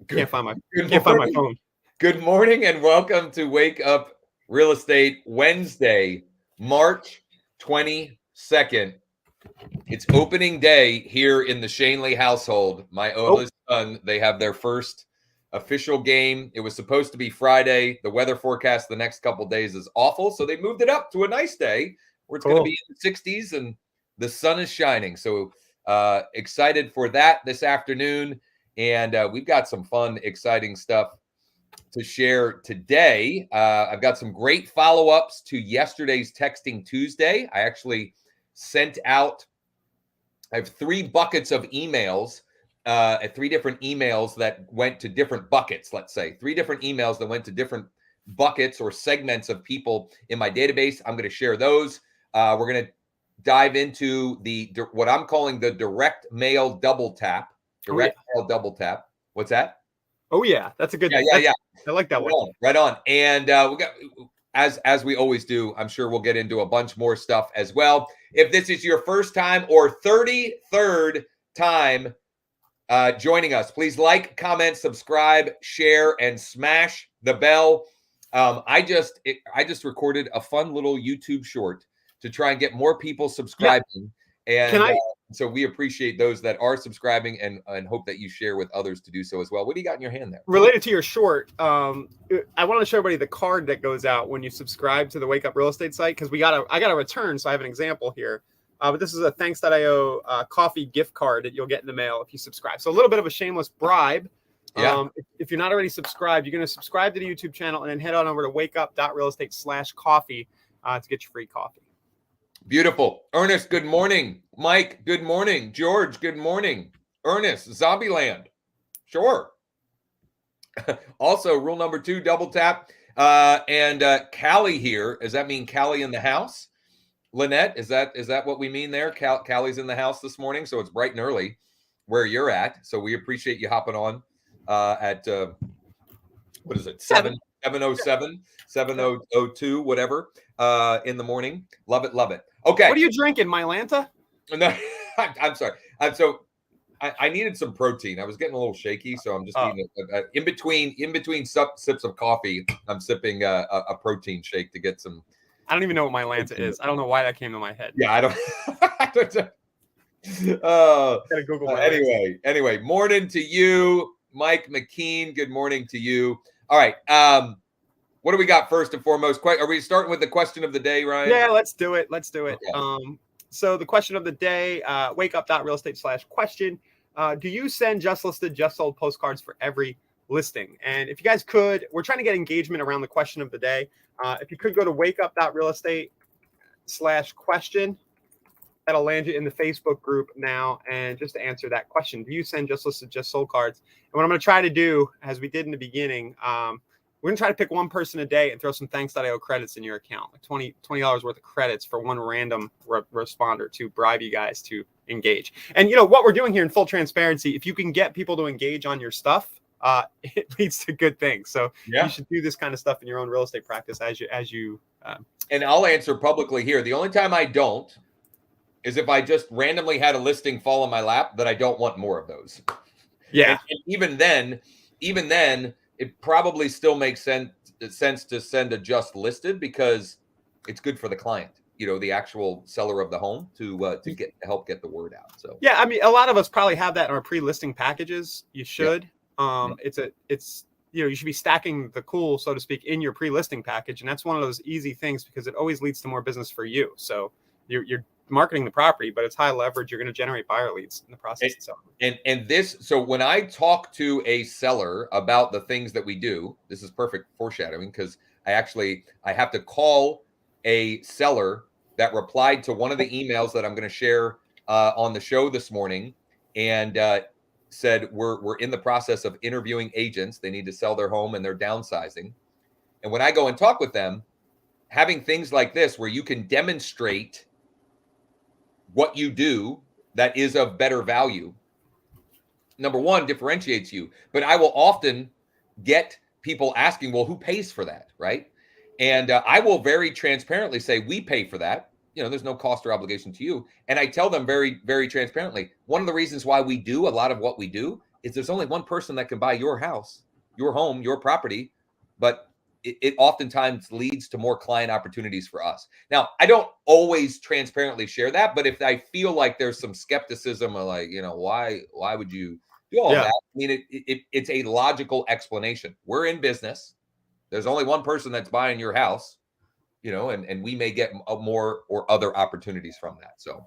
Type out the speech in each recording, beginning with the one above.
Can't find my phone. Good morning and welcome to Wake Up Real Estate Wednesday, March 22nd. It's opening day here in the Shanley household. My oldest son, they have their first official game. It was supposed to be Friday. The weather forecast the next couple days is awful, so they moved it up to a nice day where it's going to be in the 60s and the sun is shining. So excited for that this afternoon. And we've got some fun, exciting stuff to share today. I've got some great follow-ups to yesterday's Texting Tuesday. I actually sent out, I have 3 buckets of emails, 3 different emails that went to different buckets, let's say. 3 different emails that went to different buckets or segments of people in my database. I'm going to share those. We're going to dive into what I'm calling the direct mail double tap. Mail double tap. What's that? Oh yeah, that's a good. Yeah. I like that one. Right on. And we got, as we always do, I'm sure we'll get into a bunch more stuff as well. If this is your first time or 33rd time joining us, please like, comment, subscribe, share, and smash the bell. I just recorded a fun little YouTube short to try and get more people subscribing. Yeah. And so we appreciate those that are subscribing and hope that you share with others to do so as well. What do you got in your hand there? Related to your short, I want to show everybody the card that goes out when you subscribe to the Wake Up Real Estate site, because I got a return, so I have an example here. But this is a Thanks.io coffee gift card that you'll get in the mail if you subscribe. So a little bit of a shameless bribe. Yeah. If you're not already subscribed, you're going to subscribe to the YouTube channel and then head on over to wakeup.realestate/coffee to get your free coffee. Beautiful. Ernest, good morning. Mike, good morning. George, good morning. Ernest, Zombieland. Sure. Also, rule number 2, double tap. And Callie here. Does that mean Callie in the house? Lynette, is that what we mean there? Callie's in the house this morning, so it's bright and early where you're at. So we appreciate you hopping on at, what is it, 7:07, 7:02, whatever, in the morning. Love it. Okay. What are you drinking, Mylanta? No, I'm sorry. I needed some protein. I was getting a little shaky, so I'm just eating in between sips of coffee. I'm sipping a protein shake to get some. I don't even know what Mylanta is. I don't know why that came to my head. Yeah, I don't. Gotta Google Mylanta. Anyway, morning to you, Mike McKean. Good morning to you. All right. What do we got first and foremost? Are we starting with the question of the day, Ryan? Yeah, let's do it. Okay. So the question of the day, wakeup.realestate/question. Do you send just listed, just sold postcards for every listing? And if you guys could, we're trying to get engagement around the question of the day. If you could go to wakeup.realestate/question, that'll land you in the Facebook group now. And just to answer that question, do you send just listed, just sold cards? And what I'm going to try to do, as we did in the beginning, we're going to try to pick one person a day and throw some Thanks.io credits in your account, like $20 worth of credits for one random responder to bribe you guys to engage. And what we're doing here in full transparency, if you can get people to engage on your stuff, it leads to good things. So you should do this kind of stuff in your own real estate practice as you. And I'll answer publicly here. The only time I don't is if I just randomly had a listing fall in my lap that I don't want more of those. Yeah. And even then, it probably still makes sense to send a just listed because it's good for the client, the actual seller of the home to help get the word out. So yeah, I mean, a lot of us probably have that in our pre-listing packages. You should. It's you should be stacking the cool, so to speak, in your pre-listing package, and that's one of those easy things because it always leads to more business for you. So you're marketing the property, but it's high leverage. You're going to generate buyer leads in the process itself. So when I talk to a seller about the things that we do, this is perfect foreshadowing because I have to call a seller that replied to one of the emails that I'm going to share on the show this morning, and said we're in the process of interviewing agents. They need to sell their home and they're downsizing. And when I go and talk with them, having things like this where you can demonstrate what you do that is of better value, number one, differentiates you. But I will often get people asking, well, who pays for that, right? And I will very transparently say, we pay for that. There's no cost or obligation to you. And I tell them very, very transparently, one of the reasons why we do a lot of what we do is there's only one person that can buy your house, your home, your property, but it oftentimes leads to more client opportunities for us. Now, I don't always transparently share that, but if I feel like there's some skepticism or like, why would you do all that? I mean, it's a logical explanation. We're in business. There's only one person that's buying your house, and we may get more or other opportunities from that. So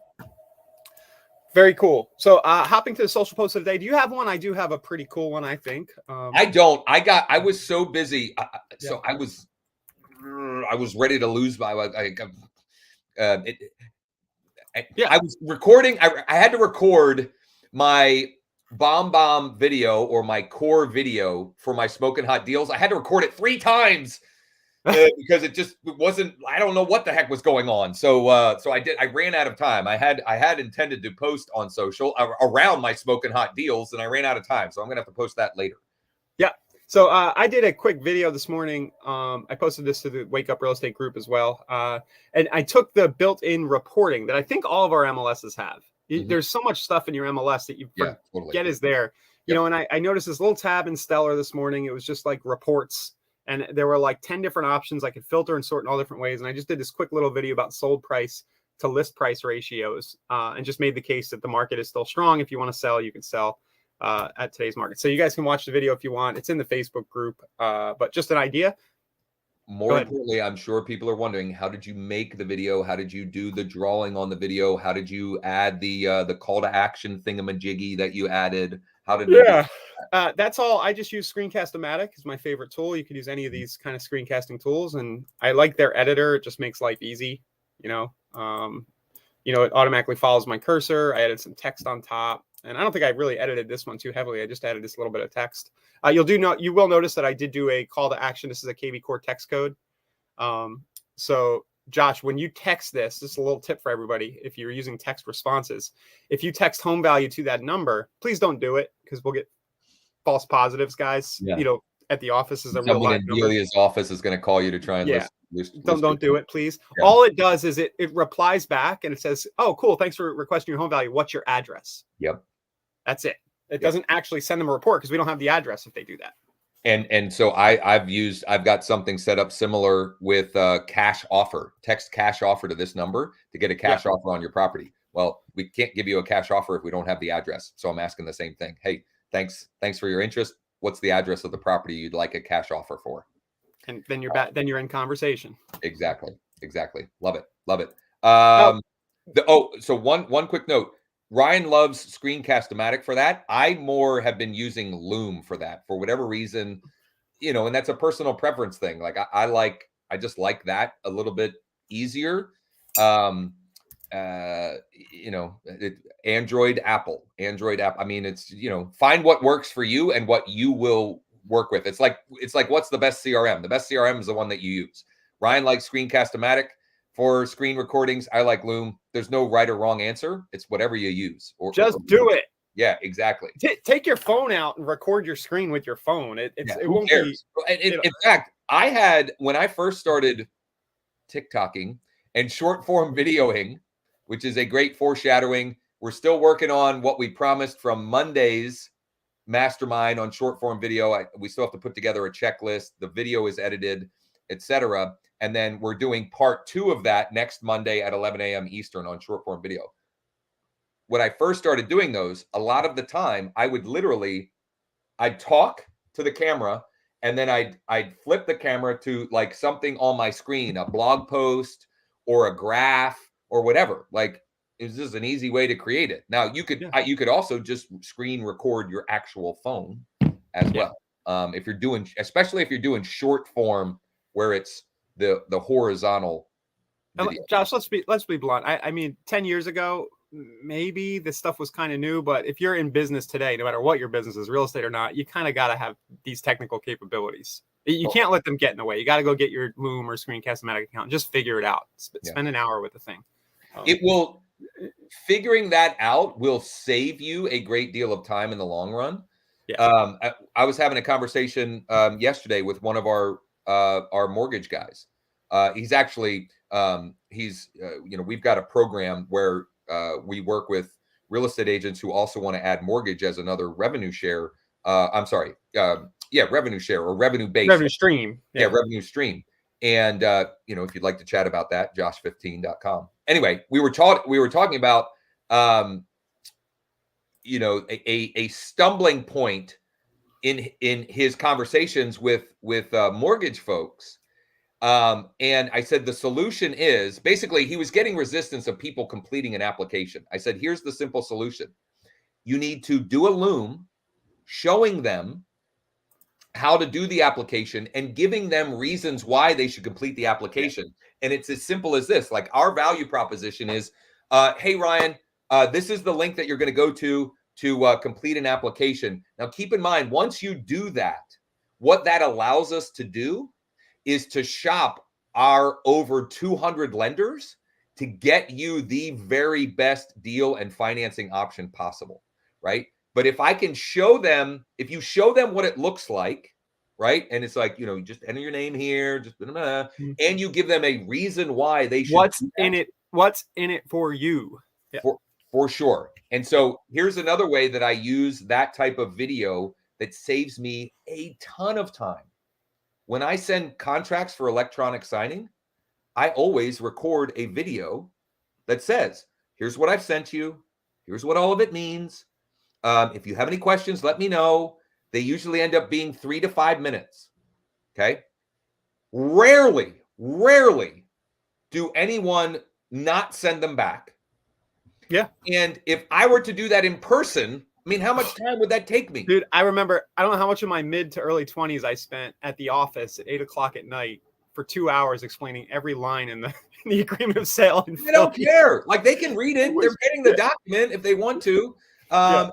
very cool. So hopping to the social post of the day, do you have one? I do have a pretty cool one, I think. I don't. I was so busy. So I was ready to lose my. I was recording. I had to record my bomb video or my core video for my smoking hot deals. I had to record it 3 times because it wasn't. I don't know what the heck was going on. So I ran out of time. I had intended to post on social around my smoking hot deals, and I ran out of time. So I'm gonna have to post that later. Yeah. So I did a quick video this morning. I posted this to the Wake Up Real Estate group as well. And I took the built-in reporting that I think all of our MLSs have. There's so much stuff in your MLS that you forget is there. And I noticed this little tab in Stellar this morning. It was just like reports. And there were like 10 different options. I could filter and sort in all different ways. And I just did this quick little video about sold price to list price ratios and just made the case that the market is still strong. If you want to sell, you can sell at today's market. So you guys can watch the video if you want. It's in the Facebook group, but just an idea. More importantly, I'm sure people are wondering, how did you make the video? How did you do the drawing on the video? How did you add the call to action thingamajiggy that you added? How did that's all. I just use Screencast-O-Matic is my favorite tool. You could use any of these kind of screencasting tools, and I like their editor. It just makes life easy. It automatically follows my cursor. I added some text on top, and I don't think I really edited this one too heavily. I just added this little bit of text. You will notice that I did do a call to action. This is a KB Core text code. So Josh, when you text this is a little tip for everybody. If you're using text responses, if you text home value to that number, please don't do it because we'll get false positives, guys. At the office is a real live number. Delia's office is going to call you to try and list don't do it, please. All it does is it replies back and it says, "Oh, cool, thanks for requesting your home value. What's your address?" Yep. That's it. It doesn't actually send them a report because we don't have the address if they do that. And so I've got something set up similar with cash offer. Text cash offer to this number to get a cash offer on your property. Well, we can't give you a cash offer if we don't have the address. So I'm asking the same thing. Hey, thanks for your interest. What's the address of the property you'd like a cash offer for? And then you're back. Then you're in conversation. Exactly. Love it. So one quick note. Ryan loves Screencast-O-Matic for that. I more have been using Loom for that for whatever reason, and that's a personal preference thing. Like I just like that a little bit easier. Android, Apple. I mean, it's, find what works for you and what you will work with. It's like, what's the best CRM? The best CRM is the one that you use. Ryan likes Screencast-O-Matic for screen recordings. I like Loom. There's no right or wrong answer. It's whatever you use. Or just do it. Yeah, exactly. Take your phone out and record your screen with your phone. It won't cares? In fact, when I first started TikToking and short form videoing, which is a great foreshadowing. We're still working on what we promised from Monday's mastermind on short form video. We still have to put together a checklist. The video is edited, etc. And then we're doing part 2 of that next Monday at 11 a.m. Eastern on short form video. When I first started doing those, a lot of the time I'd talk to the camera and then I'd flip the camera to like something on my screen, a blog post or a graph or whatever. Like, is this an easy way to create it? Now you could also just screen record your actual phone as well. Especially if you're doing short form where it's the horizontal video. Josh, let's be blunt. I mean, 10 years ago, maybe this stuff was kind of new, but if you're in business today, no matter what your business is, real estate or not, you kind of got to have these technical capabilities. You can't let them get in the way. You got to go get your Loom or Screencast-O-Matic account and just figure it out. Spend an hour with the thing. Figuring that out will save you a great deal of time in the long run. I was having a conversation yesterday with one of our mortgage guys. He's actually we've got a program where we work with real estate agents who also want to add mortgage as another revenue share. Revenue share or revenue based revenue stream. Yeah, revenue stream. And if you'd like to chat about that, josh15.com. Anyway, we were talking about a stumbling point in his conversations with mortgage folks. And I said the solution is basically he was getting resistance of people completing an application. I said, here's the simple solution. You need to do a Loom showing them how to do the application and giving them reasons why they should complete the application. And it's as simple as this. Like, our value proposition is, hey, Ryan, this is the link that you're going to go to complete an application. Now, keep in mind, once you do that, what that allows us to do is to shop our over 200 lenders to get you the very best deal and financing option possible, right? But if I can show them, if you show them what it looks like, right? And it's like, you just enter your name here, just and you give them a reason why they should. What's in it for you? Yeah. For sure. And so here's another way that I use that type of video that saves me a ton of time. When I send contracts for electronic signing, I always record a video that says, here's what I've sent you. Here's what all of it means. If you have any questions, let me know. They usually end up being 3 to 5 minutes. Okay. Rarely do anyone not send them back. Yeah. And if I were to do that in person, I mean, how much time would that take me? Dude, I remember, I don't know how much of my mid to early 20s I spent at the office at 8:00 at night for 2 hours explaining every line in the agreement of sale. They don't care. Like, they can read it. They're getting the document if they want to. Not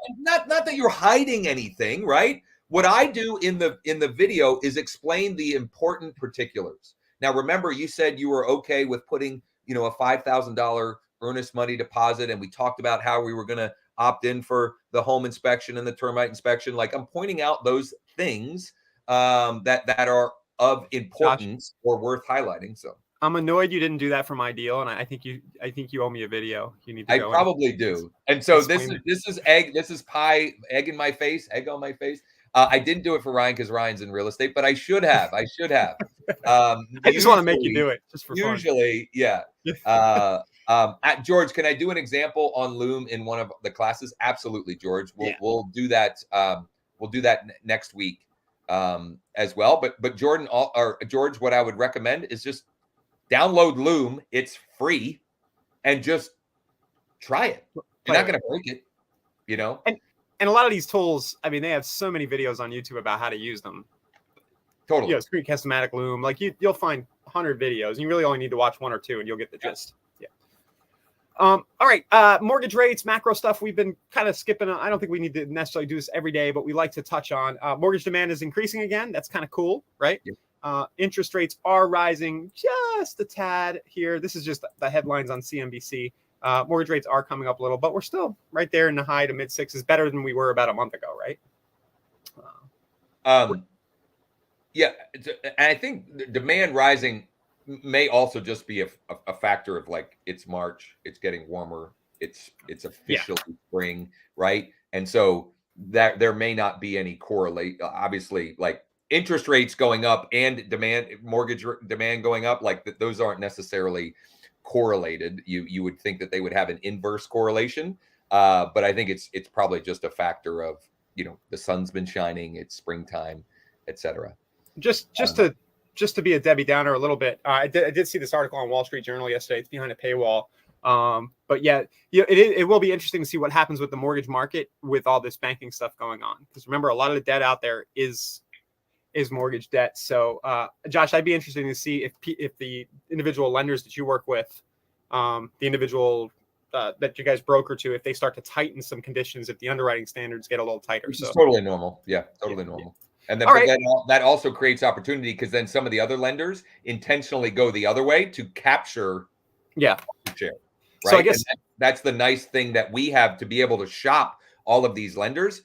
that you're hiding anything, right? What I do in the video is explain the important particulars. Now, remember, you said you were okay with putting, a $5,000 earnest money deposit, and we talked about how we were going to opt in for the home inspection and the termite inspection. Like, I'm pointing out those things that are of importance or worth highlighting. So I'm annoyed you didn't do that for my deal, and I think you owe me a video. You need to. I probably do. And so this is pie, egg in my face, egg on my face. I didn't do it for Ryan because Ryan's in real estate, but I should have. I just want to make you do it just for fun. Yeah. George, can I do an example on Loom in one of the classes? Absolutely, George. We'll do that. We'll do that next week as well. But George, what I would recommend is just download Loom. It's free, and just try it. You're not going to break it, And a lot of these tools, I mean, they have so many videos on YouTube about how to use them. Totally. Screencast-O-Matic Loom. Like, you'll find 100 videos, and you really only need to watch 1 or 2, and you'll get the gist. Yeah. All right. Mortgage rates, macro stuff. We've been kind of skipping. I don't think we need to necessarily do this every day, but we like to touch on mortgage demand is increasing again. That's kind of cool, right? Yeah. Interest rates are rising just a tad here. This is just the headlines on CNBC. Mortgage rates are coming up a little, but we're still right there in the high to mid 6s, better than we were about a month ago, right? And I think demand rising may also just be a factor of, like, it's March, it's getting warmer, it's officially spring, right? And so that there may not be any correlate. Obviously, like, interest rates going up and mortgage demand going up, like those aren't necessarily correlated. You would think that they would have an inverse correlation, but I think it's probably just a factor of, the sun's been shining, it's springtime, etc. Just to be a Debbie Downer a little bit, I did see this article on Wall Street Journal yesterday. It's behind a paywall, but it will be interesting to see what happens with the mortgage market with all this banking stuff going on. Because remember, a lot of the debt out there is mortgage debt. So, Josh, I'd be interested to see if the individual lenders that you work with, the individual that you guys broker to, if they start to tighten some conditions, if the underwriting standards get a little tighter. It's totally normal. Yeah, totally normal. And then, that also creates opportunity, because then some of the other lenders intentionally go the other way to capture share. Right? So I guess that's the nice thing that we have, to be able to shop all of these lenders.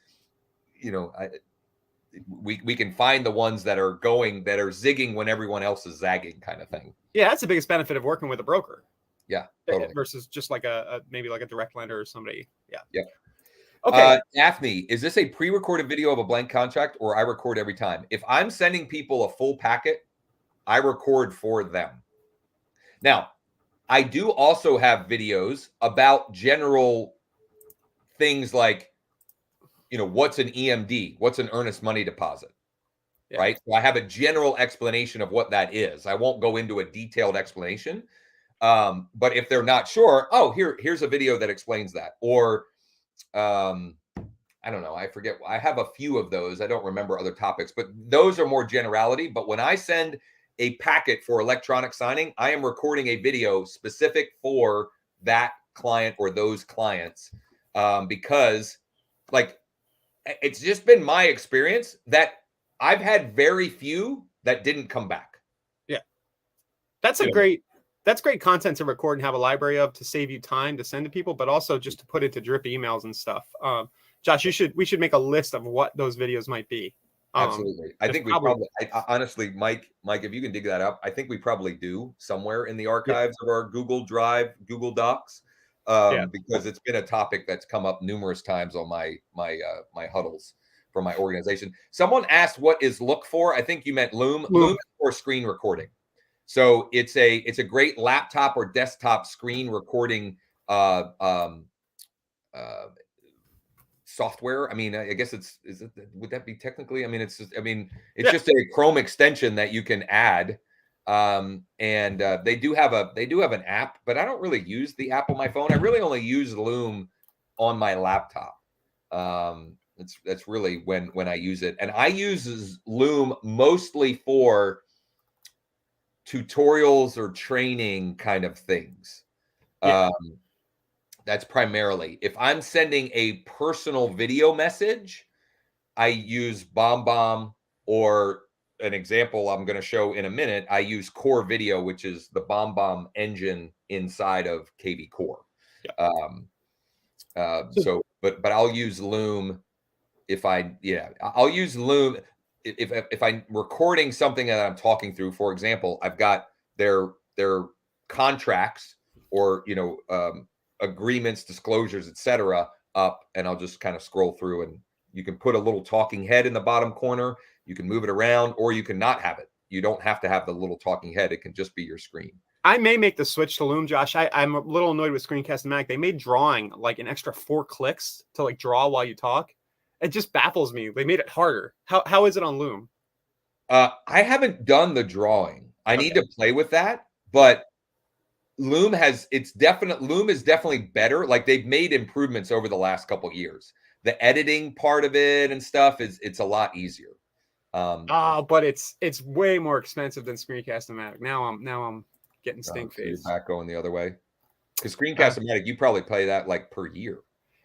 We can find the ones that are zigging when everyone else is zagging, kind of thing. Yeah, that's the biggest benefit of working with a broker. Yeah, totally. versus just like maybe like a direct lender or somebody. Yeah. Yeah. Okay. Daphne, is this a pre-recorded video of a blank contract, or I record every time? If I'm sending people a full packet, I record for them. Now, I do also have videos about general things like, what's an EMD? What's an earnest money deposit? Yeah. Right? So I have a general explanation of what that is. I won't go into a detailed explanation. But if they're not sure, here's a video that explains that. Or I don't know. I forget. I have a few of those. I don't remember other topics, but those are more generality. But when I send a packet for electronic signing, I am recording a video specific for that client or those clients, because like it's just been my experience that I've had very few that didn't come back. Yeah. That's great content to record and have a library of, to save you time to send to people, but also just to put it to drip emails and stuff. Josh, we should make a list of what those videos might be. Absolutely. I think we probably honestly, Mike, if you can dig that up, I think we probably do somewhere in the archives of our Google Drive, Google Docs, because it's been a topic that's come up numerous times on my huddles for my organization. Someone asked, what is Look for? I think you meant Loom. Loom for screen recording. So it's a great laptop or desktop screen recording software. I mean, I guess would that be technically? I mean, it's just a Chrome extension that you can add. And they do have an app, but I don't really use the app on my phone. I really only use Loom on my laptop. That's really when I use it. And I use Loom mostly for tutorials or training kind of things. That's primarily. If I'm sending a personal video message, I use BombBomb, or an example I'm going to show in a minute, I use Core Video, which is the BombBomb engine inside of KV Core. But I'll use Loom I'll use Loom if I'm recording something that I'm talking through. For example, I've got their contracts or agreements, disclosures, etc. up, and I'll just kind of scroll through, and you can put a little talking head in the bottom corner. You can move it around, or you can not have it. You don't have to have the little talking head. It can just be your screen. I may make the switch to Loom, Josh. I'm a little annoyed with Screencast-O-Matic. They made drawing like an extra 4 clicks to like draw while you talk. It just baffles me. They made it harder. How is it on Loom? I haven't done the drawing. I need to play with that, but Loom is definitely better. Like, they've made improvements over the last couple of years. The editing part of it and stuff it's a lot easier. But it's way more expensive than Screencast-O-Matic. Now I'm getting stink face. Back going the other way, because Screencast-O-Matic, you probably play that like per year.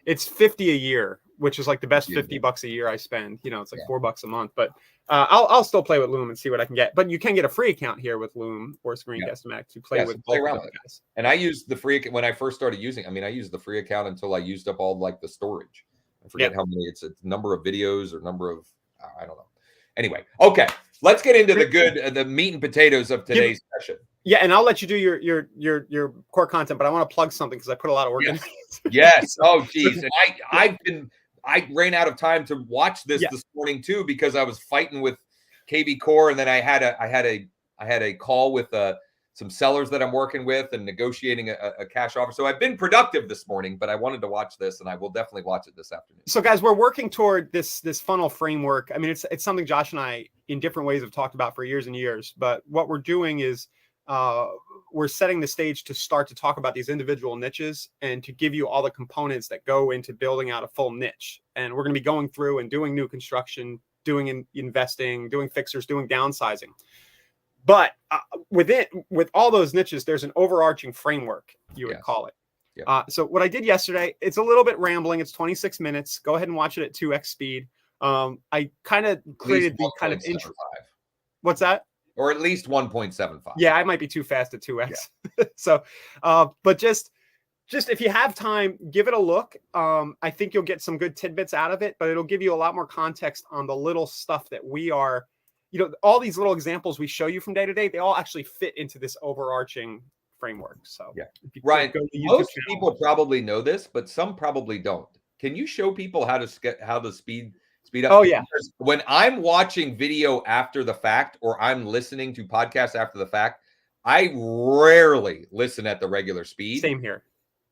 It's $50 a year, which is like the best $50 a year I spend. It's like $4 a month. But I'll still play with Loom and see what I can get. But you can get a free account here with Loom or Screencast-O-Matic to play with. Play around with it. Guys. And I used the free when I first started using. I used the free account until I used up all like the storage. I forget how many. It's a number of videos or number of I don't know. Anyway, okay, let's get into the meat and potatoes of today's session. Yeah, and I'll let you do your core content, but I want to plug something because I put a lot of work in. Yes. Oh, geez. And I ran out of time to watch this morning too, because I was fighting with KV Core, and then I had a call with some sellers that I'm working with and negotiating a cash offer. So I've been productive this morning, but I wanted to watch this, and I will definitely watch it this afternoon. So guys, we're working toward this funnel framework. I mean, it's something Josh and I in different ways have talked about for years and years, but what we're doing is we're setting the stage to start to talk about these individual niches and to give you all the components that go into building out a full niche. And we're going to be going through and doing new construction, doing investing, doing fixers, doing downsizing. But with all those niches, there's an overarching framework, you would call it. Yep. So what I did yesterday, it's a little bit rambling. It's 26 minutes. Go ahead and watch it at 2x speed. I kind of created the kind of intro. What's that? Or at least 1.75. Yeah, I might be too fast at 2x. Yeah. So, but just if you have time, give it a look. I think you'll get some good tidbits out of it, but it'll give you a lot more context on the little stuff that we are, all these little examples we show you from day to day, they all actually fit into this overarching framework. So Yeah. if you Ryan, go to the YouTube most channel, people probably know this, but some probably don't. Can you show people how to speed up? oh yeah, Because when I'm watching video after the fact or I'm listening to podcasts after the fact, I rarely listen at the regular speed. same here.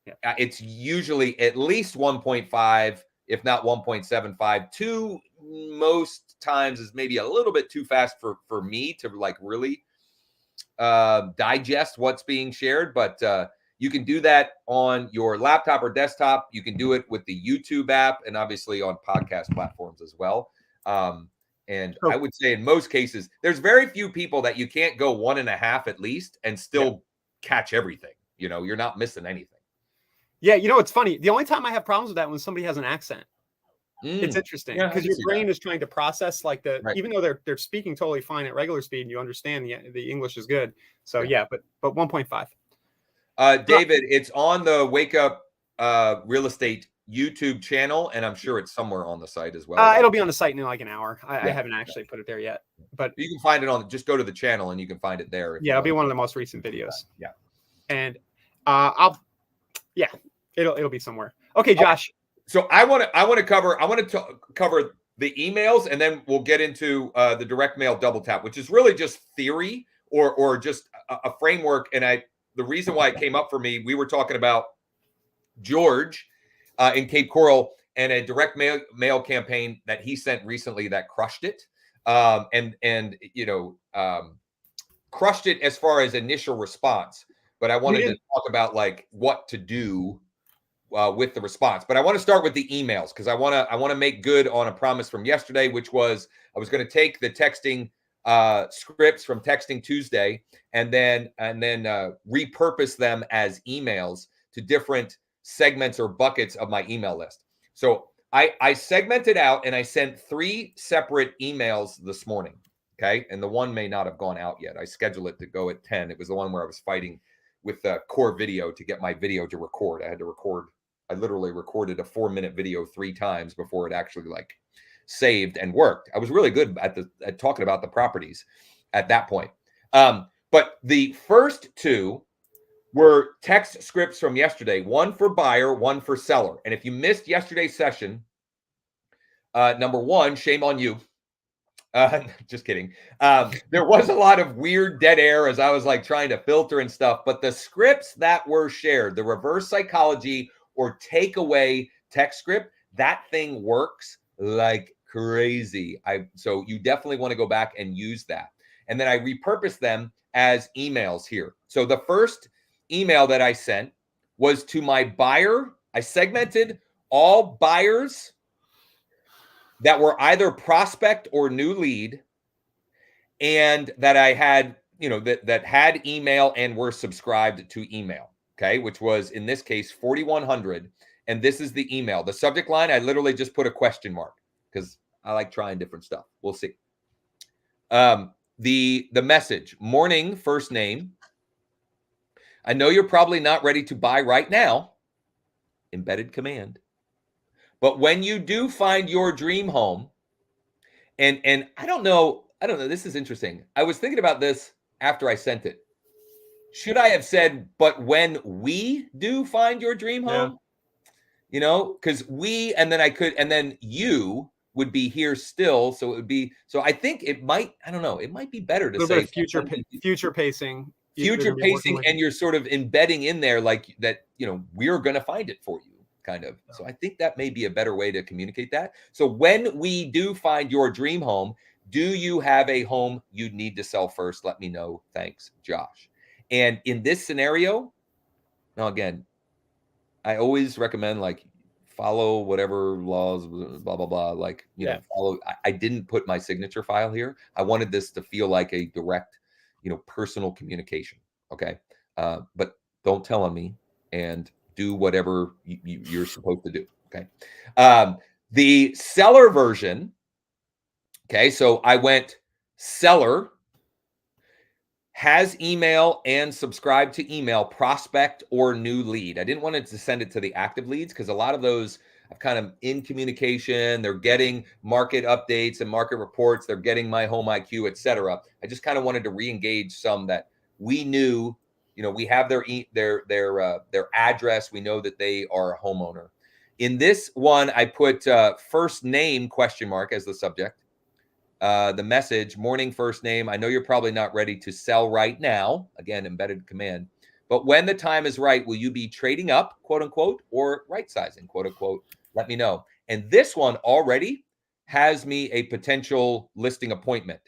Yeah. It's usually at least 1.5, if not 1.75. 2 most times is maybe a little bit too fast for me to like really digest what's being shared, but you can do that on your laptop or desktop. You can do it with the YouTube app and obviously on podcast platforms as well. And I would say in most cases, there's very few people that you can't go 1.5 at least and still catch everything. You know, you're not missing anything. Yeah, you know, it's funny. The only time I have problems with that when somebody has an accent. It's interesting because your brain is trying to process like even though they're speaking totally fine at regular speed and you understand the English is good. So yeah, but 1.5. David, it's on the Wake Up Real Estate YouTube channel, and I'm sure it's somewhere on the site as well. It'll be on the site in like an hour. I haven't actually put it there yet, but you can find it on. Just go to the channel and you can find it there. Yeah, it'll be one of the most recent videos. Yeah, and it'll be somewhere. Okay, Josh. So I want to cover the emails, and then we'll get into the direct mail double tap, which is really just theory or just a framework. And the reason why it came up for me, we were talking about George in Cape Coral and a direct mail campaign that he sent recently that crushed it, and crushed it as far as initial response. But I wanted to talk about like what to do with the response. But I want to start with the emails because I want to make good on a promise from yesterday, which was I was going to take the texting scripts from Texting Tuesday and then repurpose them as emails to different segments or buckets of my email list. So I segmented out and I sent 3 separate emails this morning. Okay. And the one may not have gone out yet. I scheduled it to go at 10. It was the one where I was fighting with the core video to get my video to record. I literally recorded a 4-minute video 3 times before it actually like saved and worked. I was really good at talking about the properties at that point. But the first 2 were text scripts from yesterday, one for buyer, one for seller. And if you missed yesterday's session, number 1, shame on you. Just kidding. There was a lot of weird dead air as I was like trying to filter and stuff, but the scripts that were shared, the reverse psychology or takeaway text script, that thing works like crazy. So you definitely want to go back and use that. And then I repurposed them as emails here. So the first email that I sent was to my buyer. I segmented all buyers that were either prospect or new lead, and that I had, that had email and were subscribed to email. Okay, which was in this case 4,100, and this is the email. The subject line, I literally just put a question mark because I like trying different stuff. We'll see. The message: morning, first name. I know you're probably not ready to buy right now. Embedded command. But when you do find your dream home, and I don't know, this is interesting. I was thinking about this after I sent it. Should I have said, but when we do find your dream home? Because we, and then you would be here still. So it would be, so I think it might be better to say future pacing. Future pacing, and you're sort of embedding in there like that, we're going to find it for you, kind of. So I think that may be a better way to communicate that. So when we do find your dream home, do you have a home you need to sell first? Let me know. Thanks, Josh. And in this scenario, now again, I always recommend like follow whatever laws, blah, blah, blah. Like, follow. I didn't put my signature file here. I wanted this to feel like a direct, personal communication. Okay. But don't tell on me and do whatever you're supposed to do. Okay. The seller version. Okay. So I went seller, has email and subscribe to email, prospect or new lead. I didn't want it to send it to the active leads because a lot of those are kind of in communication. They're getting market updates and market reports. They're getting My Home IQ, etc. I just kind of wanted to re-engage some that we knew we have their address. We know that they are a homeowner. In this one, I put first name ? As the subject. The message, morning, first name. I know you're probably not ready to sell right now. Again, embedded command. But when the time is right, will you be trading up, quote unquote, or right sizing, quote unquote? Let me know. And this one already has me a potential listing appointment.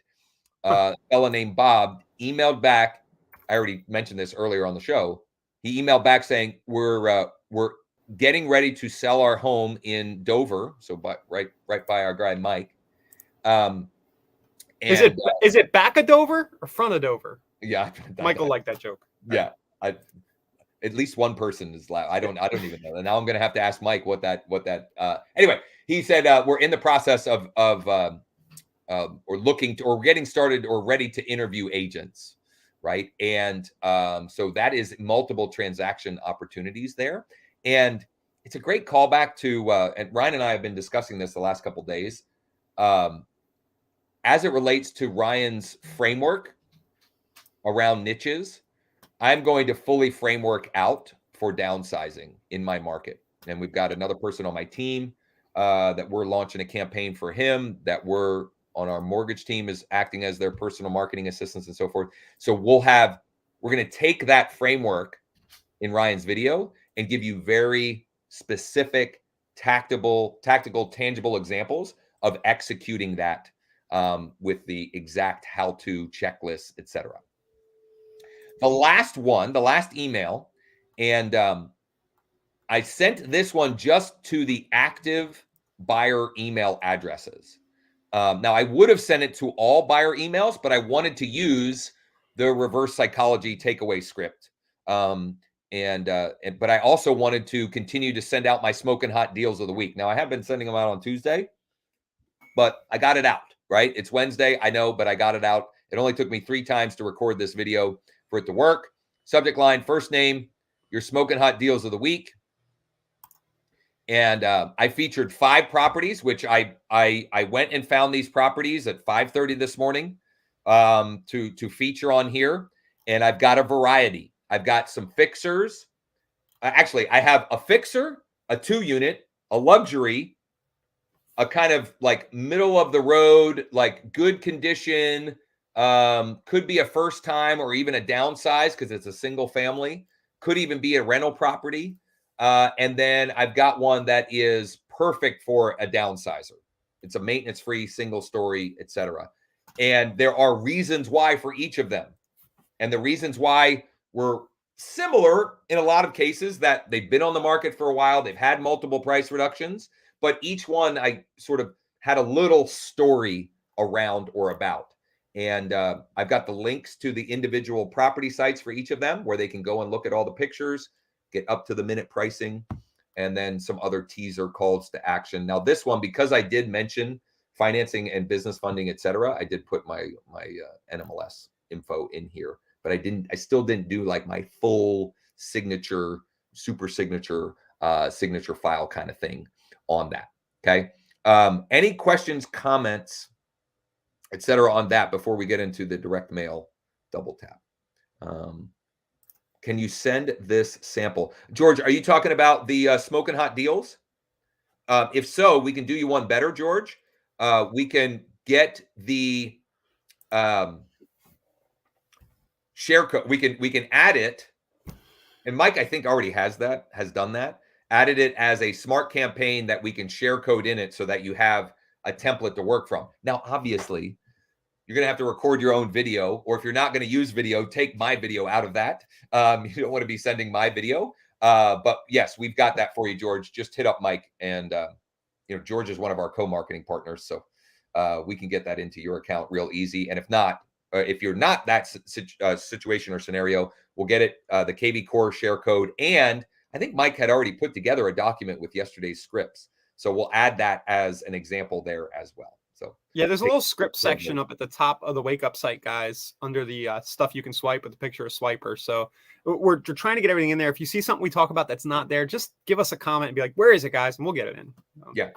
A fella named Bob emailed back. I already mentioned this earlier on the show. He emailed back saying we're getting ready to sell our home in Dover, so right by our guy Mike. Is it back of Dover or front of Dover? Yeah, Michael liked that joke. Yeah, at least one person is loud. I don't even know. And now I'm gonna have to ask Mike what that. Anyway, he said we're in the process of or looking to, or getting started or ready to interview agents, right? And so that is multiple transaction opportunities there, and it's a great callback to. And Ryan and I have been discussing this the last couple of days, as it relates to Ryan's framework around niches. I'm going to fully framework out for downsizing in my market. And we've got another person on my team that we're launching a campaign for him, that we're on our mortgage team is acting as their personal marketing assistants and so forth. So we're going to take that framework in Ryan's video and give you very specific, tactical, tangible examples of executing that with the exact how-to checklist, etc. The last email, and I sent this one just to the active buyer email addresses. Now, I would have sent it to all buyer emails, but I wanted to use the reverse psychology takeaway script. But I also wanted to continue to send out my smoking hot deals of the week. Now, I have been sending them out on Tuesday, but I got it out, right? It's Wednesday, I know, but I got it out. It only took me 3 times to record this video for it to work. Subject line, first name, your smoking hot deals of the week. And I featured 5 properties, which I went and found these properties at 5:30 this morning to feature on here. And I've got a variety. I've got some fixers. Actually, I have a fixer, a 2-unit, a luxury, a kind of like middle of the road, like good condition, could be a first time or even a downsize because it's a single family, could even be a rental property. And then I've got one that is perfect for a downsizer. It's a maintenance-free, single story, etc. And there are reasons why for each of them. And the reasons why were similar in a lot of cases, that they've been on the market for a while. They've had multiple price reductions, but each one I sort of had a little story around or about. And I've got the links to the individual property sites for each of them where they can go and look at all the pictures, get up to the minute pricing, and then some other teaser calls to action. Now, this one, because I did mention financing and business funding, etc., I did put my NMLS info in here, but I still didn't do like my full signature, super signature, signature file kind of thing on that. Okay. Any questions, comments, etc. on that before we get into the direct mail double tap? Can you send this sample? George, are you talking about the smoking hot deals? If so, we can do you one better, George. We can get the share code. We can add it. And Mike, I think, already has done that. Added it as a smart campaign that we can share code in it so that you have a template to work from. Now, obviously, you're going to have to record your own video, or if you're not going to use video, take my video out of that. You don't want to be sending my video. But yes, we've got that for you, George. Just hit up Mike, and George is one of our co-marketing partners, so we can get that into your account real easy. And if not, if you're not that situation or scenario, we'll get it, the KV Core share code. And I think Mike had already put together a document with yesterday's scripts, so we'll add that as an example there as well. So yeah, there's a little script section up at the top of the Wake Up site, guys, under the stuff you can swipe with the picture of Swiper. So we're trying to get everything in there. If you see something we talk about that's not there, just give us a comment and be like, where is it, guys? And we'll get it in. Yeah.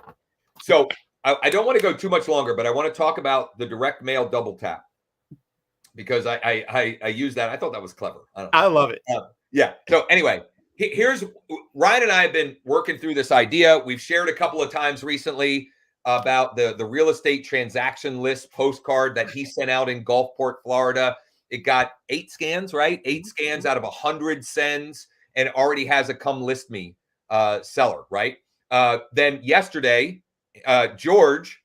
So I don't want to go too much longer, but I want to talk about the direct mail double tap, because I use that. I thought that was clever. I love it. Yeah. So anyway, here's Ryan and I have been working through this idea. We've shared a couple of times recently about the real estate transaction list postcard that he sent out in Gulfport, Florida. It got 8 scans, right? 8 scans out of 100 sends, and already has a come list me seller, right? Then yesterday, George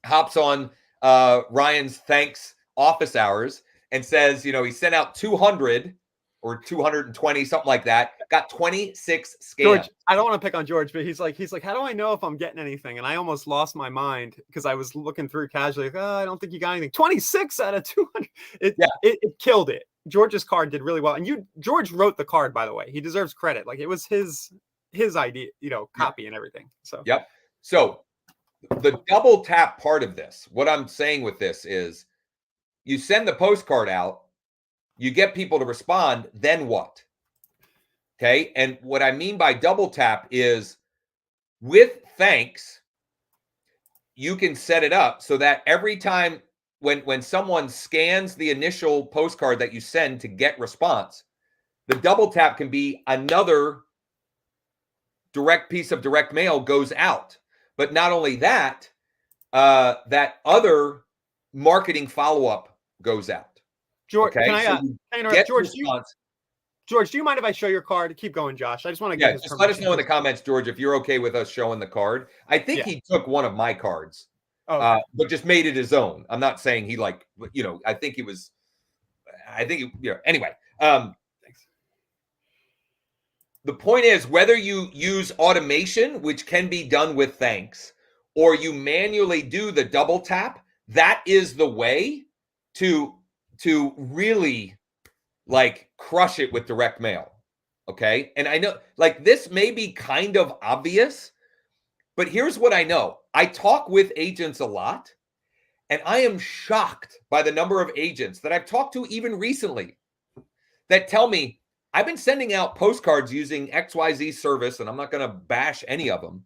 hops on Ryan's thanks office hours and says, you know, he sent out 200 or 220, something like that. Got 26 scans. George, I don't want to pick on George, but he's like, how do I know if I'm getting anything? And I almost lost my mind because I was looking through casually. Like, I don't think you got anything. 26 out of 200. It killed it. George's card did really well. And George wrote the card, by the way. He deserves credit. Like, it was his idea, copy and everything. So, yep. So the double tap part of this, what I'm saying with this is you send the postcard out, you get people to respond, then what? Okay. And what I mean by double tap is with thanks, you can set it up so that every time when someone scans the initial postcard that you send to get response, the double tap can be another direct piece of direct mail goes out. But not only that, that other marketing follow-up goes out. George, okay? can I interrupt? George, do you mind if I show your card? Keep going, Josh. I just want to get just let us know in the comments, George, if you're okay with us showing the card. I think he took one of my cards, but just made it his own. I'm not saying he I think he was, anyway. Thanks. The point is, whether you use automation, which can be done with thanks, or you manually do the double tap, that is the way to really crush it with direct mail. Okay. And I know this may be kind of obvious, but here's what I know. I talk with agents a lot, and I am shocked by the number of agents that I've talked to even recently that tell me, I've been sending out postcards using XYZ service, and I'm not going to bash any of them.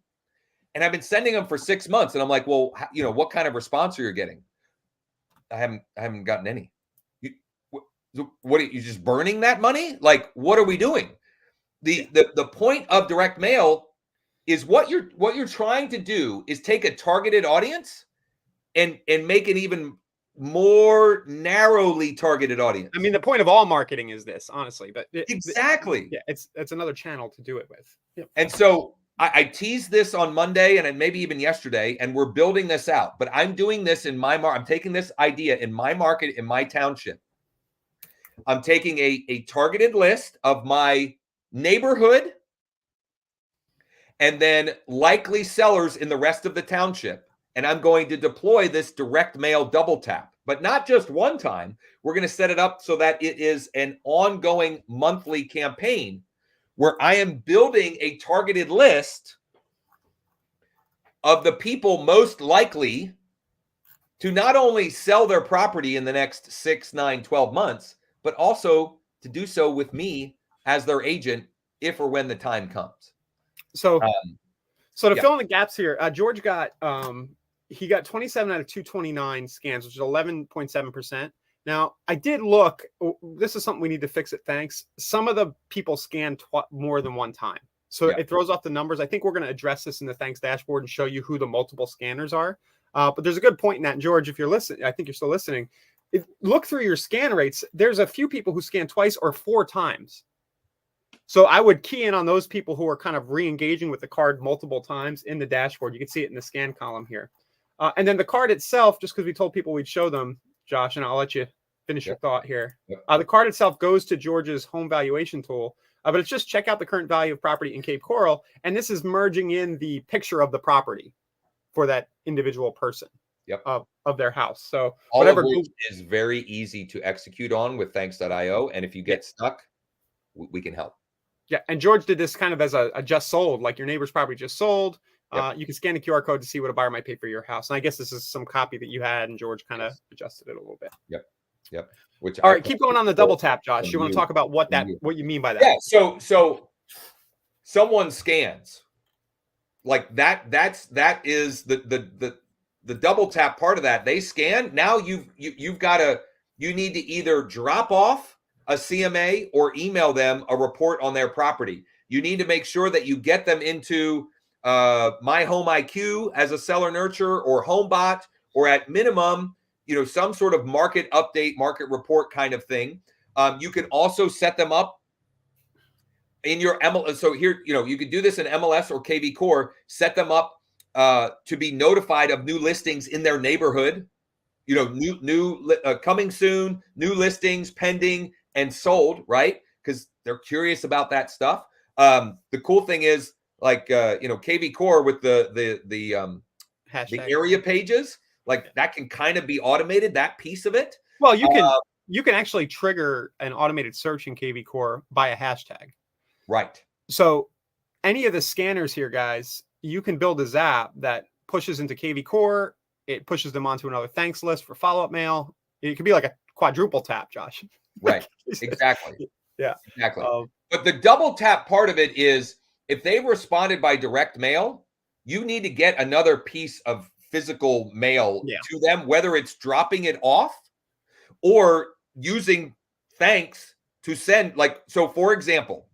And I've been sending them for 6 months. And I'm like, well, what kind of response are you getting? I haven't gotten any. What are you just burning that money? Like, what are we doing? The point of direct mail is what you're trying to do is take a targeted audience and make an even more narrowly targeted audience. I mean, the point of all marketing is this, honestly, but exactly. It's another channel to do it with. Yep. And so I teased this on Monday and maybe even yesterday, and we're building this out. But I'm doing this in my I'm taking this idea in my market, in my township. I'm taking a targeted list of my neighborhood and then likely sellers in the rest of the township. And I'm going to deploy this direct mail double tap, but not just one time. We're going to set it up so that it is an ongoing monthly campaign where I am building a targeted list of the people most likely to not only sell their property in the next 6, 9, 12 months, but also to do so with me as their agent if or when the time comes. So to fill in the gaps here, George got he got 27 out of 229 scans, which is 11.7%. Now, I did look. This is something we need to fix at thanks. Some of the people scan more than one time. So it throws off the numbers. I think we're going to address this in the thanks dashboard and show you who the multiple scanners are. But there's a good point in that, George, if you're listening. I think you're still listening. Look through your scan rates. There's a few people who scan twice or 4 times. So I would key in on those people who are kind of re-engaging with the card multiple times in the dashboard. You can see it in the scan column here. And then the card itself, just because we told people we'd show them, Josh, and I'll let you finish your thought here. The card itself goes to George's home valuation tool, but it's just check out the current value of property in Cape Coral. And this is merging in the picture of the property for that individual person of their house. So all of which is very easy to execute on with thanks.io. And if you get stuck, we can help. Yeah. And George did this kind of as a just sold, like your neighbor's property just sold. You can scan the QR code to see what a buyer might pay for your house. And I guess this is some copy that you had, and George kind of adjusted it a little bit. Yep. Which all right, keep going on the double tap, Josh. You want to talk about what you mean by that? Yeah. So someone scans like that. That is the double tap part of that. They scan. Now you've got to you need to either drop off a CMA or email them a report on their property. You need to make sure that you get them into My Home IQ as a seller nurture or HomeBot, or at minimum, some sort of market update, market report kind of thing. You can also set them up in your MLS. So here, you could do this in MLS or KV Core, set them up to be notified of new listings in their neighborhood, new coming soon, new listings pending and sold, right? Because they're curious about that stuff. The cool thing is, like, KV Core with the area pages, like that can kind of be automated, that piece of it. Well, you can actually trigger an automated search in KV Core by a hashtag. Right. So any of the scanners here, guys, you can build a zap that pushes into KV Core. It pushes them onto another thanks list for follow-up mail. It could be like a quadruple tap, Josh. Right. Exactly. Yeah. Exactly. But the double tap part of it is, if they responded by direct mail, you need to get another piece of physical mail to them, whether it's dropping it off or using thanks to send. Like, so for example,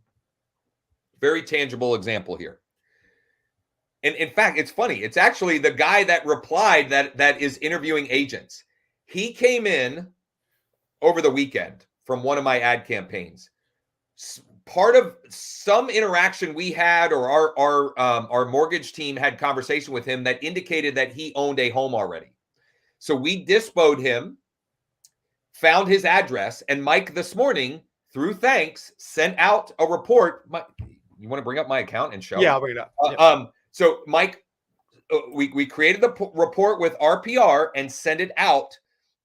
very tangible example here. And in fact, it's funny. It's actually the guy that replied that is interviewing agents. He came in over the weekend from one of my ad campaigns. Part of some interaction we had, or our mortgage team had conversation with him that indicated that he owned a home already. So we dispoed him, found his address, and Mike this morning, through thanks, sent out a report. You want to bring up my account and show? Yeah, I'll bring it up. So Mike, we created the report with RPR and sent it out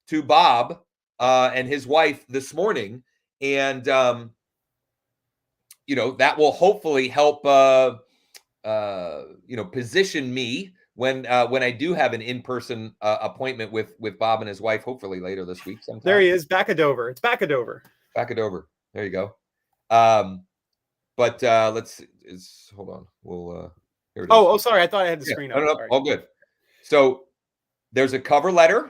to Bob and his wife this morning, and that will hopefully help position me when I do have an in-person appointment with Bob and his wife, hopefully later this week sometime. There he is, back of Dover. It's back of Dover. Back of Dover. There you go. But let's hold on. We'll here it is. Oh, sorry. I thought I had the screen up. No, all good. So there's a cover letter,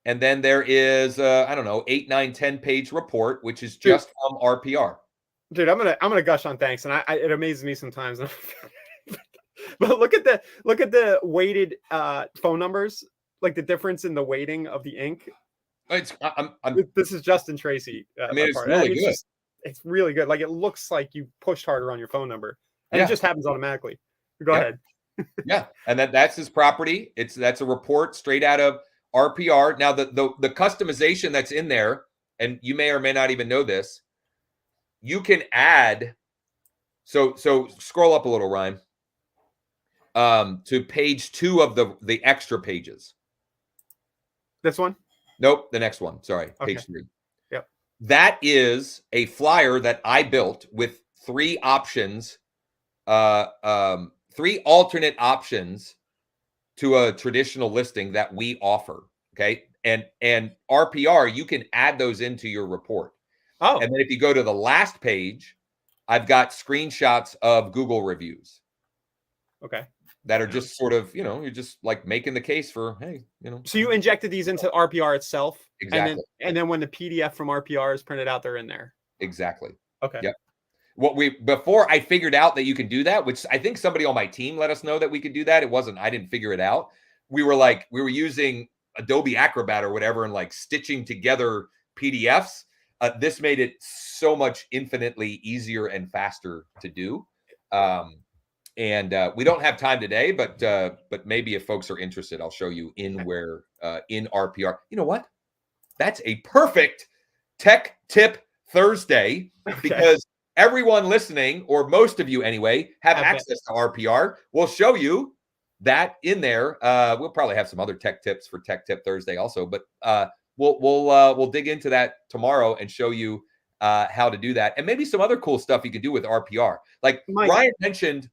and then there is 8, 9, 10 page report, which is just from RPR. Dude, I'm gonna gush on thanks, and it amazes me sometimes. But look at the weighted phone numbers, like the difference in the weighting of the ink. This is Justin Tracy. It's really good. It's really good. Like, it looks like you pushed harder on your phone number, and it just happens automatically. Go ahead. Yeah, and that's his property. That's a report straight out of RPR. Now the customization that's in there, and you may or may not even know this, you can add. So scroll up a little, Ryan, to page 2 of the extra pages. This one? Nope, the next one. Sorry, page 3. Yep. That is a flyer that I built with 3 options, 3 alternate options to a traditional listing that we offer. Okay. And RPR, you can add those into your report. Oh. And then if you go to the last page, I've got screenshots of Google reviews. Okay. That are just sort of, you're just like making the case for, hey, So you injected these into RPR itself? Exactly. And then when the PDF from RPR is printed out, they're in there? Exactly. Okay. Yep. Before I figured out that you can do that, which I think somebody on my team let us know that we could do that. I didn't figure it out. We were using Adobe Acrobat or whatever and like stitching together PDFs. This made it so much infinitely easier and faster to do. And we don't have time today, but maybe if folks are interested, I'll show you in RPR. You know what? That's a perfect Tech Tip Thursday, because everyone listening, or most of you anyway, have access to RPR. We'll show you that in there. We'll probably have some other tech tips for Tech Tip Thursday also, but we'll dig into that tomorrow and show you how to do that, and maybe some other cool stuff you can do with RPR. Like Ryan mentioned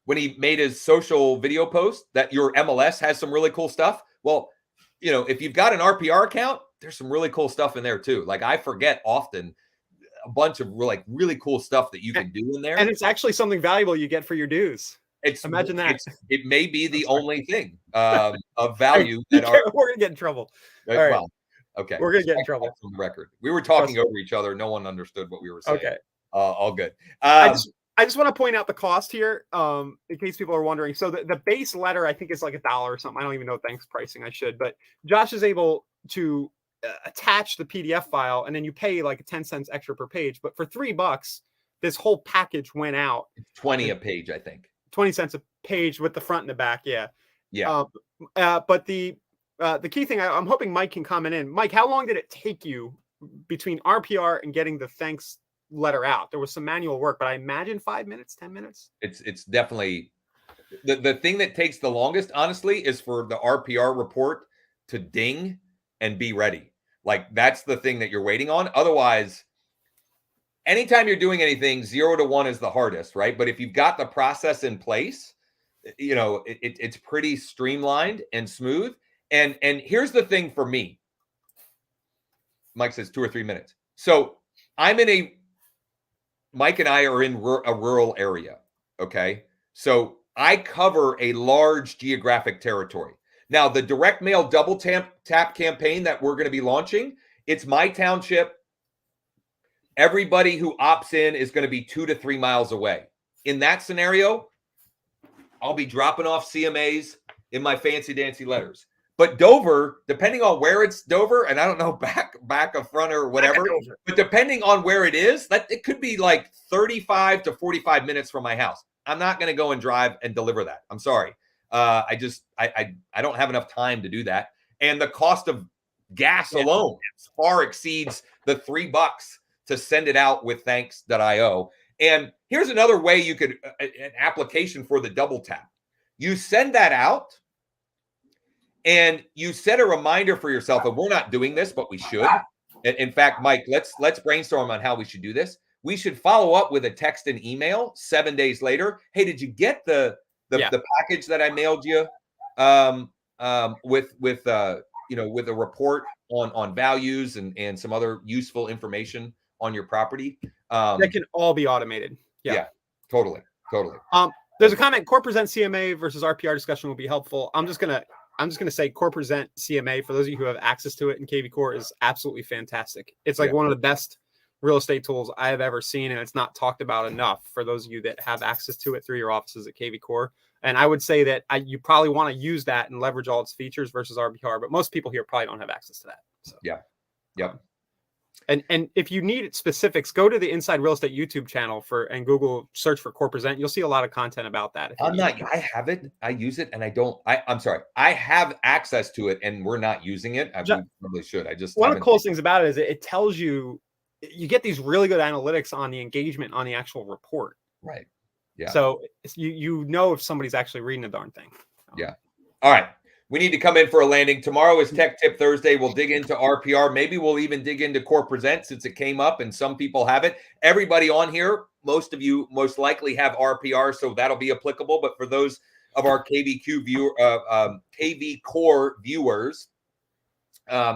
when he made his social video post that your MLS has some really cool stuff. Well, if you've got an RPR account, there's some really cool stuff in there too. Like, I forget often a bunch of really cool stuff that you can do in there. And it's actually something valuable you get for your dues. Imagine that. It may be the sorry. only thing of value that we're gonna get in trouble. All right. well, okay. We're gonna get in trouble. From the record. We were talking over each other. No one understood what we were saying. Okay. All good. I just want to point out the cost here, in case people are wondering. So the base letter, I think, is like $1 or something. I don't even know thanks pricing. I should, but Josh is able to attach the PDF file, and then you pay like 10 cents extra per page. But for $3, this whole package went out. It's 20 a page, I think. 20 cents a page with the front and the back. Yeah. Yeah. But the key thing, I'm hoping Mike can comment in. Mike, how long did it take you between RPR and getting the thanks letter out? There was some manual work, but I imagine 5 minutes, 10 minutes. It's definitely the thing that takes the longest, honestly, is for the RPR report to ding and be ready. Like, that's the thing that you're waiting on. Otherwise, anytime you're doing anything, 0 to 1 is the hardest, right? But if you've got the process in place, you know, it's pretty streamlined and smooth. And here's the thing for me. Mike says 2 or 3 minutes. So Mike and I are in a rural area, okay? So I cover a large geographic territory. Now, the direct mail double tap campaign that we're going to be launching, it's my township. Everybody who opts in is going to be 2 to 3 miles away. In that scenario, I'll be dropping off CMAs in my fancy dancy letters. But Dover, depending on where it's Dover, and I don't know back of front or whatever, but depending on where it is, that it could be like 35 to 45 minutes from my house. I'm not going to go and drive and deliver that. I'm sorry. I don't have enough time to do that. And the cost of gas alone far exceeds the $3 to send it out with thanks.io. And here's another way you could, an application for the double tap. You send that out and you set a reminder for yourself. And we're not doing this, but we should. In fact, Mike, let's brainstorm on how we should do this. We should follow up with a text and email 7 days later. Hey, did you get the package that I mailed you with a report on values and some other useful information on your property? That can all be automated. Yeah, totally. There's a comment: Core Present CMA versus RPR discussion will be helpful. I'm just gonna say Core Present CMA, for those of you who have access to it in KV Core, is absolutely fantastic. It's like one of the best real estate tools I have ever seen, and it's not talked about enough for those of you that have access to it through your offices at KV Core. And I would say that you probably want to use that and leverage all its features versus RPR, but most people here probably don't have access to that. So. Yeah. Yep. And if you need specifics, go to the Inside Real Estate YouTube channel and Google search for Core Present. You'll see a lot of content about that. I have it. I use it, and I'm sorry. I have access to it, and we're not using it. I probably should. One of the coolest things about it is it tells you get these really good analytics on the engagement on the actual report. Right. Yeah. So you know if somebody's actually reading the darn thing. Yeah. All right. We need to come in for a landing. Tomorrow is Tech Tip Thursday. We'll dig into RPR. Maybe we'll even dig into Core Present since it came up and some people have it. Everybody on here, most of you most likely have RPR, so that'll be applicable. But for those of our KV Core viewers,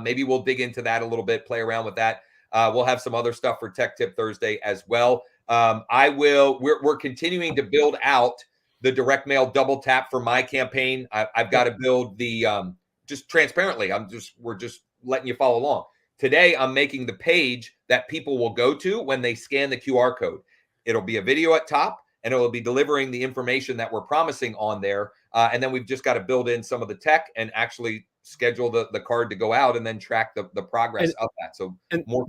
maybe we'll dig into that a little bit, play around with that. We'll have some other stuff for Tech Tip Thursday as well. We're continuing to build out the direct mail double tap for my campaign. I've got to build the just transparently. We're just letting you follow along. Today, I'm making the page that people will go to when they scan the QR code. It'll be a video at top, and it will be delivering the information that we're promising on there. And then we've just got to build in some of the tech and actually schedule the card to go out and then track the progress of that. So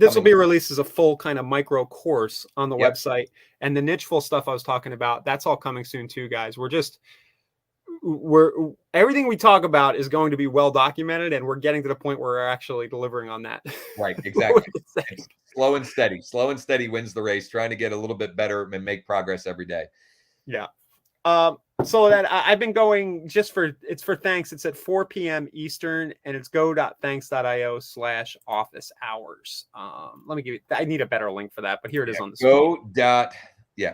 this will be released as a full kind of micro course on the website. And the nicheful stuff I was talking about, that's all coming soon too, guys. Everything we talk about is going to be well documented, and we're getting to the point where we're actually delivering on that. Right, exactly. Slow and steady wins the race, trying to get a little bit better and make progress every day. Yeah. So that I've been going it's for thanks. It's at 4 p.m. Eastern, and it's go.thanks.io/office hours. Let me give you, I need a better link for that, but here it is on the screen.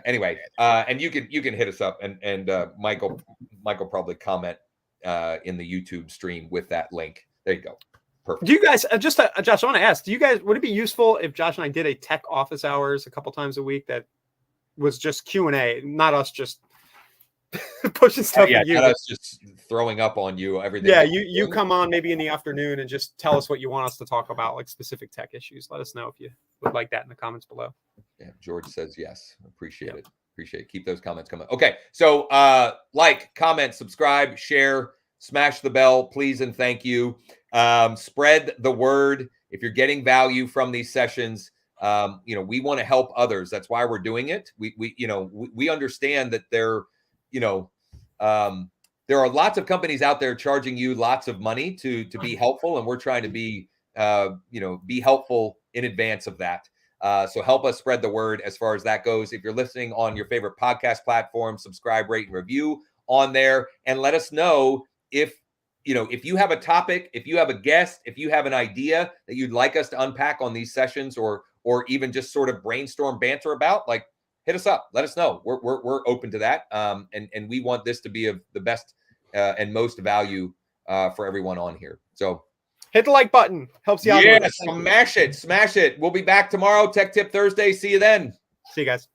Anyway, and you can hit us up, and Michael probably comment in the YouTube stream with that link. There you go. Perfect. Do you guys Josh, I want to ask, would it be useful if Josh and I did a tech office hours a couple times a week that was just Q&A, not us just pushing stuff Yeah, at you. not us just throwing up on you. Everything. Yeah, you come on maybe in the afternoon and just tell us what you want us to talk about, like specific tech issues. Let us know if you would like that in the comments below. Yeah, George says yes. Appreciate Yep. it. Appreciate it. Keep those comments coming. Okay, so like, comment, subscribe, share, smash the bell, please and thank you. Spread the word. If you're getting value from these sessions, we want to help others. That's why we're doing it. We understand that there are lots of companies out there charging you lots of money to be helpful, and we're trying to be helpful in advance of that. So help us spread the word as far as that goes. If you're listening on your favorite podcast platform, subscribe, rate, and review on there, and let us know if you have a topic, if you have a guest, if you have an idea that you'd like us to unpack on these sessions, or even just sort of brainstorm banter about, like, hit us up. Let us know. We're open to that. And we want this to be of the best and most value for everyone on here. So hit the like button. Helps you out. Yeah, smash it. We'll be back tomorrow. Tech Tip Thursday. See you then. See you guys.